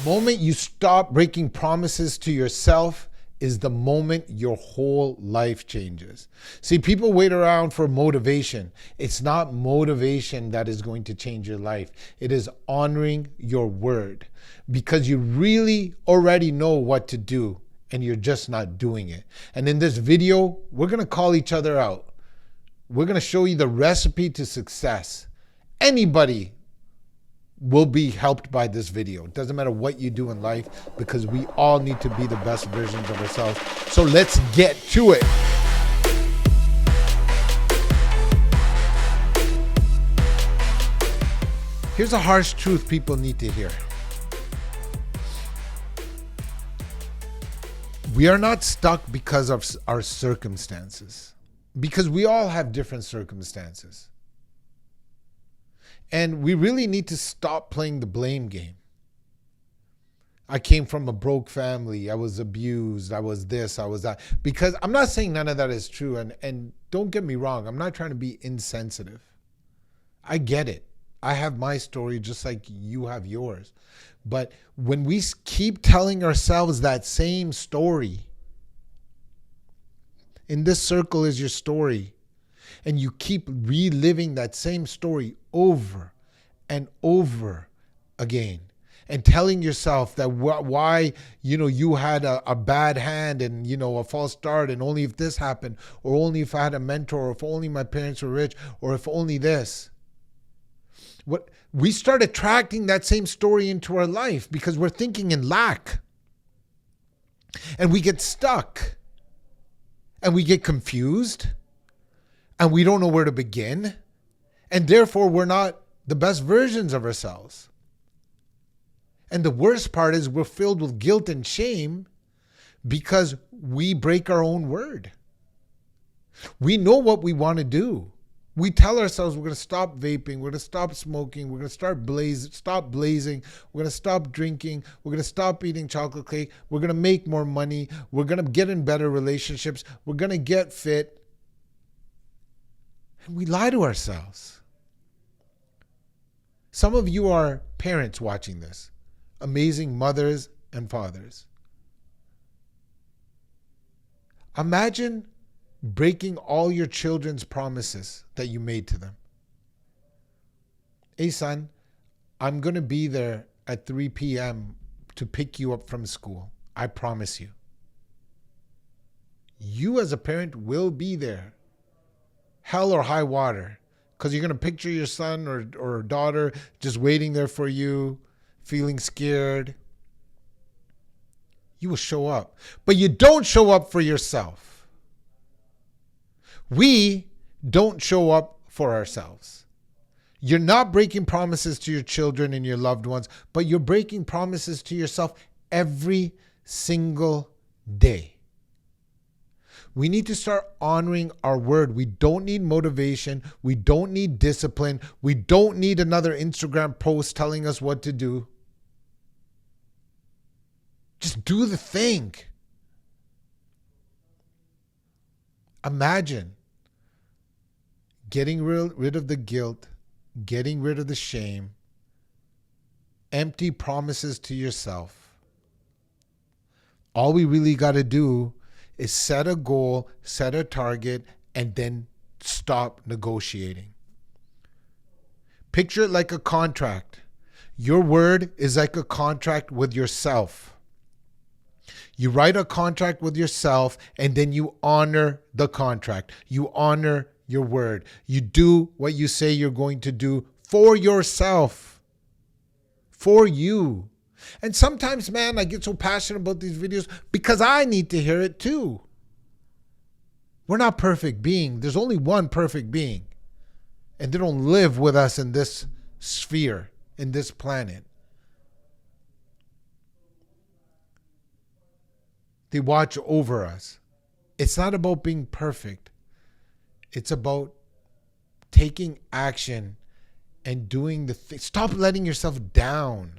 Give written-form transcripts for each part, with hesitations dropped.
Moment you stop breaking promises to yourself is the moment your whole life changes. See, people wait around for motivation. It's not motivation that is going to change your life. It is honoring your word, because you really already know what to do and you're just not doing it. And in this video, we're going to call each other out. We're going to show you the recipe to success. Anybody will be helped by this video. It doesn't matter what you do in life, because we all need to be the best versions of ourselves. So let's get to it. Here's a harsh truth people need to hear. We are not stuck because of our circumstances, because we all have different circumstances. And we really need to stop playing the blame game. I came from a broke family. I was abused. I was this, I was that. Because I'm not saying none of that is true. And don't get me wrong. I'm not trying to be insensitive. I get it. I have my story just like you have yours. But when we keep telling ourselves that same story, in this circle is your story, and you keep reliving that same story over and over again, and telling yourself that why you had a bad hand and a false start, and only if this happened, or only if I had a mentor, or if only my parents were rich, or if only this. What we start attracting that same story into our life because we're thinking in lack, and we get stuck, and we get confused, and we don't know where to begin, and therefore we're not the best versions of ourselves. And the worst part is we're filled with guilt and shame because we break our own word. We know what we want to do. We tell ourselves we're going to stop vaping, we're going to stop smoking, we're going to stop blazing, we're going to stop drinking, we're going to stop eating chocolate cake, we're going to make more money, we're going to get in better relationships, we're going to get fit. And we lie to ourselves. Some of you are parents watching this, amazing mothers and fathers. Imagine breaking all your children's promises that you made to them. Hey son, I'm going to be there at 3 p.m. to pick you up from school. I promise you. You as a parent will be there, hell or high water, because you're going to picture your son or daughter just waiting there for you, feeling scared. You will show up, but you don't show up for yourself. We don't show up for ourselves. You're not breaking promises to your children and your loved ones, but you're breaking promises to yourself every single day. We need to start honoring our word. We don't need motivation. We don't need discipline. We don't need another Instagram post telling us what to do. Just do the thing. Imagine getting rid of the guilt, getting rid of the shame, empty promises to yourself. All we really got to do is set a goal, set a target, and then stop negotiating. Picture it like a contract. Your word is like a contract with yourself. You write a contract with yourself, and then you honor the contract. You honor your word. You do what you say you're going to do for yourself, for you. And sometimes, man, I get so passionate about these videos because I need to hear it too. We're not perfect beings. There's only one perfect being. And they don't live with us in this sphere, in this planet. They watch over us. It's not about being perfect. It's about taking action and doing the thing. Stop letting yourself down.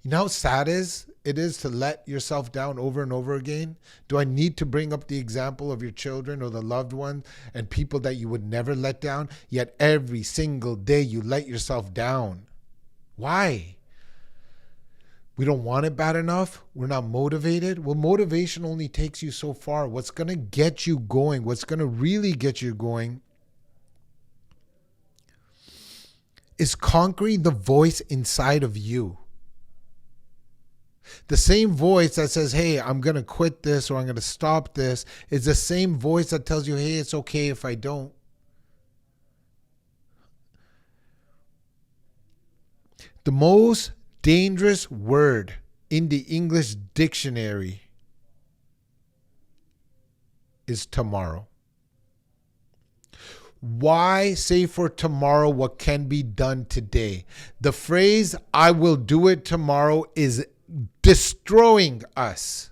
You know how sad it is to let yourself down over and over again? Do I need to bring up the example of your children or the loved ones and people that you would never let down? Yet every single day you let yourself down. Why? We don't want it bad enough. We're not motivated. Well, motivation only takes you so far. What's going to get you going, what's going to really get you going, is conquering the voice inside of you. The same voice that says, hey, I'm going to quit this or I'm going to stop this, is the same voice that tells you, hey, it's okay if I don't. The most dangerous word in the English dictionary is tomorrow. Why say for tomorrow what can be done today? The phrase, I will do it tomorrow, is destroying us.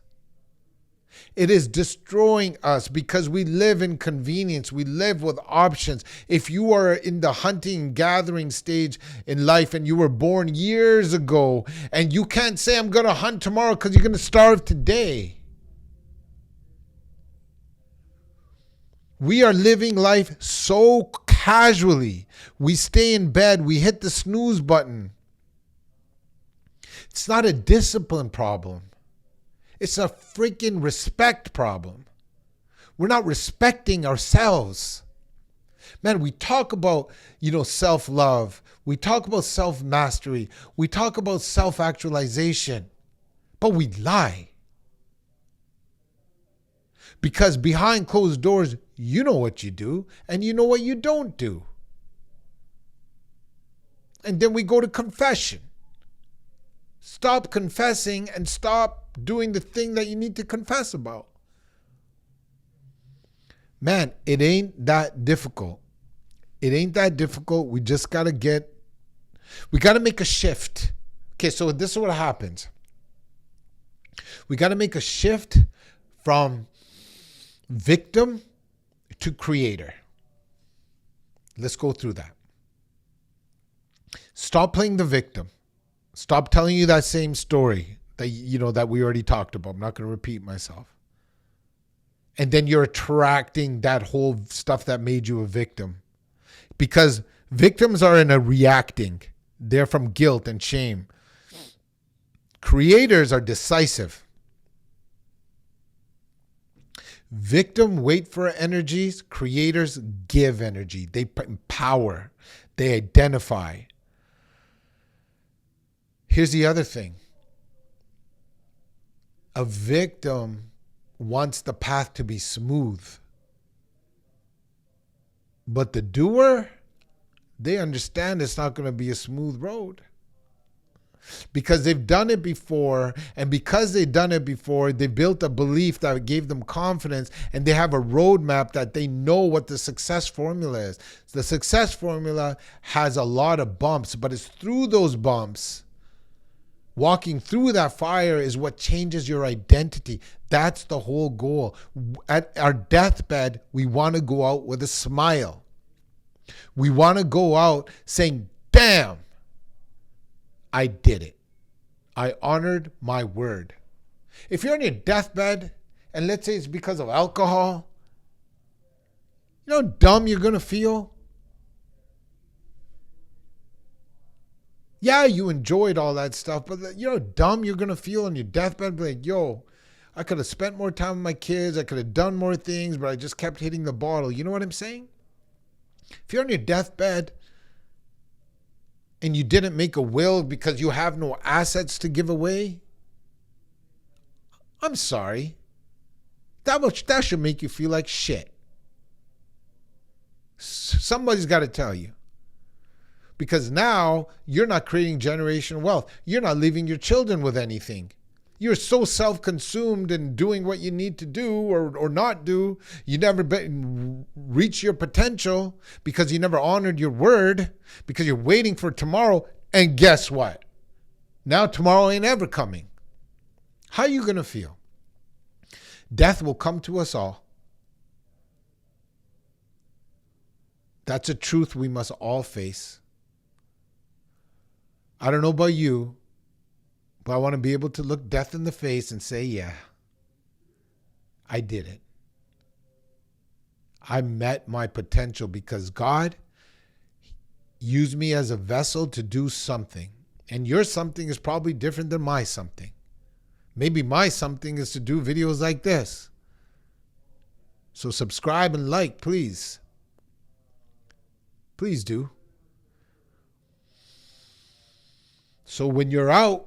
It is destroying us because we live in convenience. We live with options. If you are in the hunting and gathering stage in life and you were born years ago and you can't say, I'm going to hunt tomorrow because you're going to starve today. We are living life so casually. We stay in bed. We hit the snooze button. It's not a discipline problem. It's a freaking respect problem. We're not respecting ourselves. Man, we talk about, self-love. We talk about self-mastery. We talk about self-actualization. But we lie. Because behind closed doors, you know what you do and you know what you don't do. And then we go to confession. Stop confessing and stop doing the thing that you need to confess about. Man, it ain't that difficult. It ain't that difficult. We just got to make a shift. Okay, so this is what happens. We got to make a shift from victim to creator. Let's go through that. Stop playing the victim. Stop telling you that same story that we already talked about. I'm not going to repeat myself. And then you're attracting that whole stuff that made you a victim. Because victims are in a reacting. They're from guilt and shame. Creators are decisive. Victim wait for energies. Creators give energy. They empower. They identify. Here's the other thing. A victim wants the path to be smooth. But the doer, they understand it's not going to be a smooth road. Because they've done it before, and because they've done it before, they built a belief that gave them confidence, and they have a roadmap that they know what the success formula is. The success formula has a lot of bumps, but it's through those bumps. Walking through that fire is what changes your identity. That's the whole goal. At our deathbed, we want to go out with a smile. We want to go out saying, damn, I did it. I honored my word. If you're on your deathbed, and let's say it's because of alcohol, you know how dumb you're going to feel? Yeah, you enjoyed all that stuff, but you know how dumb you're going to feel on your deathbed? Be like, yo, I could have spent more time with my kids. I could have done more things, but I just kept hitting the bottle. You know what I'm saying? If you're on your deathbed and you didn't make a will because you have no assets to give away, I'm sorry. That should make you feel like shit. Somebody's got to tell you. Because now you're not creating generational wealth. You're not leaving your children with anything. You're so self-consumed in doing what you need to do or not do. You never reach your potential because you never honored your word, because you're waiting for tomorrow. And guess what? Now tomorrow ain't ever coming. How are you going to feel? Death will come to us all. That's a truth we must all face. I don't know about you, but I want to be able to look death in the face and say, yeah, I did it. I met my potential because God used me as a vessel to do something. And your something is probably different than my something. Maybe my something is to do videos like this. So subscribe and like, please. Please do. So when you're out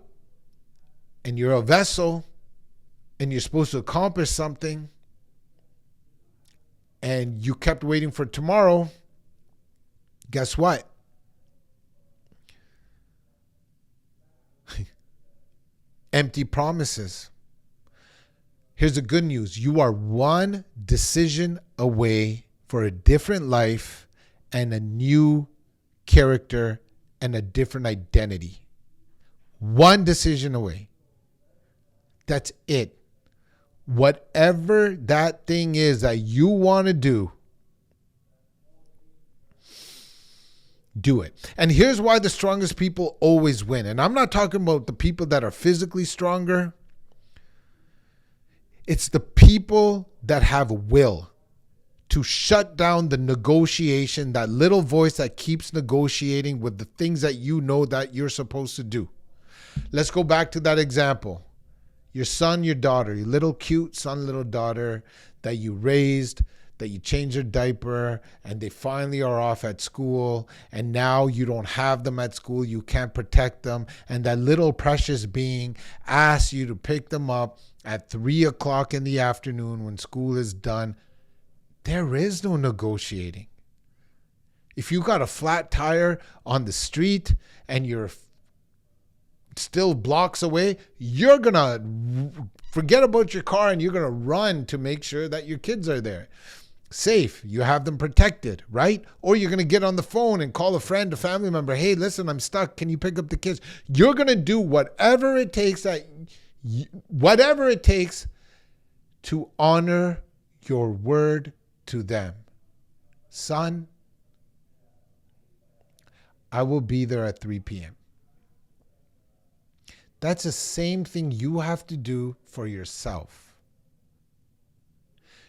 and you're a vessel and you're supposed to accomplish something and you kept waiting for tomorrow, guess what? Empty promises. Here's the good news. You are one decision away for a different life and a new character and a different identity. One decision away. That's it. Whatever that thing is that you want to do it. And here's why the strongest people always win. And I'm not talking about the people that are physically stronger. It's the people that have will to shut down the negotiation, that little voice that keeps negotiating with the things that you know that you're supposed to do. Let's go back to that example. Your son, your daughter, your little cute son, little daughter that you raised, that you changed their diaper, and they finally are off at school, and now you don't have them at school, you can't protect them, and that little precious being asks you to pick them up at 3 o'clock in the afternoon when school is done. There is no negotiating. If you got a flat tire on the street and you're still blocks away, you're going to forget about your car and you're going to run to make sure that your kids are there. Safe. You have them protected, right? Or you're going to get on the phone and call a friend, a family member. Hey, listen, I'm stuck. Can you pick up the kids? You're going to do whatever it takes to honor your word to them. Son, I will be there at 3 p.m. That's the same thing you have to do for yourself.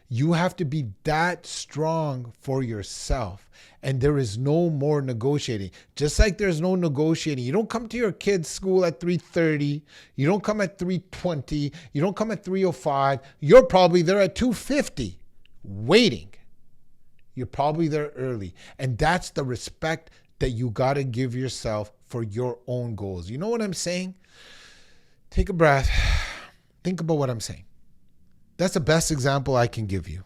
You have to be that strong for yourself. And there is no more negotiating. Just like there's no negotiating. You don't come to your kid's school at 3:30. You don't come at 3:20. You don't come at 3:05. You're probably there at 2:50 waiting. You're probably there early. And that's the respect that you got to give yourself for your own goals. You know what I'm saying? Take a breath. Think about what I'm saying. That's the best example I can give you.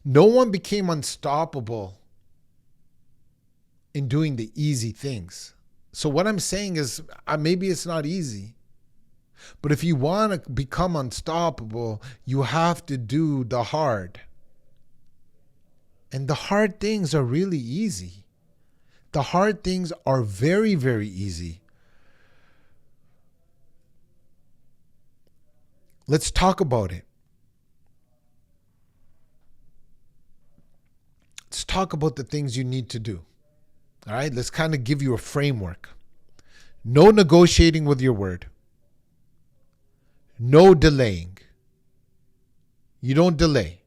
No one became unstoppable in doing the easy things. So what I'm saying is maybe it's not easy. But if you want to become unstoppable, you have to do the hard. And the hard things are really easy. The hard things are very, very easy. Let's talk about it. Let's talk about the things you need to do. All right, let's kind of give you a framework. No negotiating with your word. No delaying. You don't delay.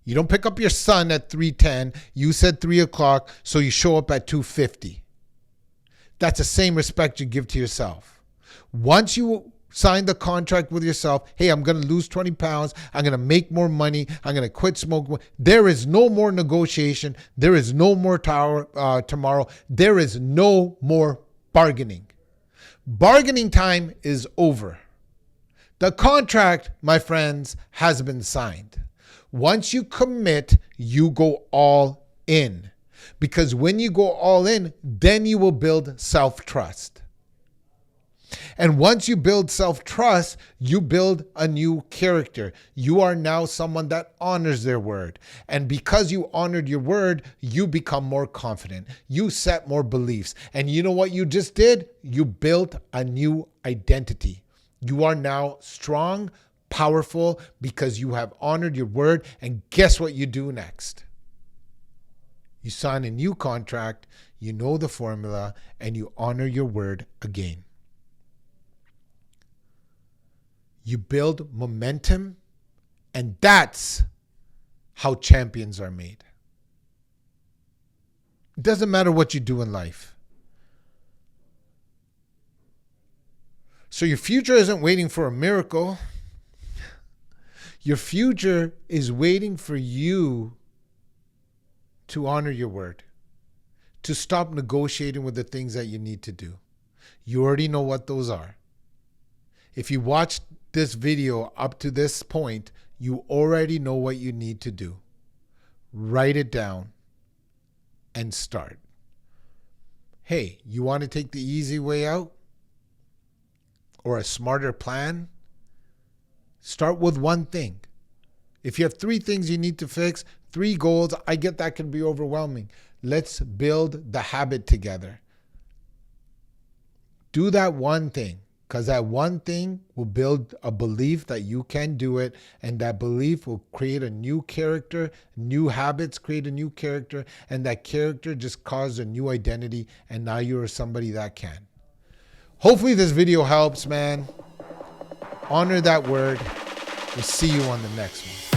You don't pick up your son at 3:10. You said 3 o'clock, so you show up at 2:50. That's the same respect you give to yourself. Once you sign the contract with yourself, hey, I'm going to lose 20 pounds. I'm going to make more money. I'm going to quit smoking. There is no more negotiation. There is no more tomorrow. There is no more bargaining. Bargaining time is over. The contract, my friends, has been signed. Once you commit, you go all in. Because when you go all in, then you will build self-trust. And once you build self-trust, you build a new character. You are now someone that honors their word. And because you honored your word, you become more confident. You set more beliefs. And you know what you just did? You built a new identity. You are now strong, powerful, because you have honored your word. And guess what you do next? You sign a new contract, you know the formula, and you honor your word again. You build momentum, and that's how champions are made. It doesn't matter what you do in life. So your future isn't waiting for a miracle. Your future is waiting for you to honor your word, to stop negotiating with the things that you need to do. You already know what those are. If you watched this video up to this point, you already know what you need to do. Write it down and start. Hey, you want to take the easy way out or a smarter plan? Start with one thing. If you have 3 things you need to fix, 3 goals, I get that can be overwhelming. Let's build the habit together. Do that one thing, because that one thing will build a belief that you can do it, and that belief will create a new character. New habits create a new character, and that character just causes a new identity, and now you're somebody that can. Hopefully this video helps, man. Honor that word. We'll see you on the next one.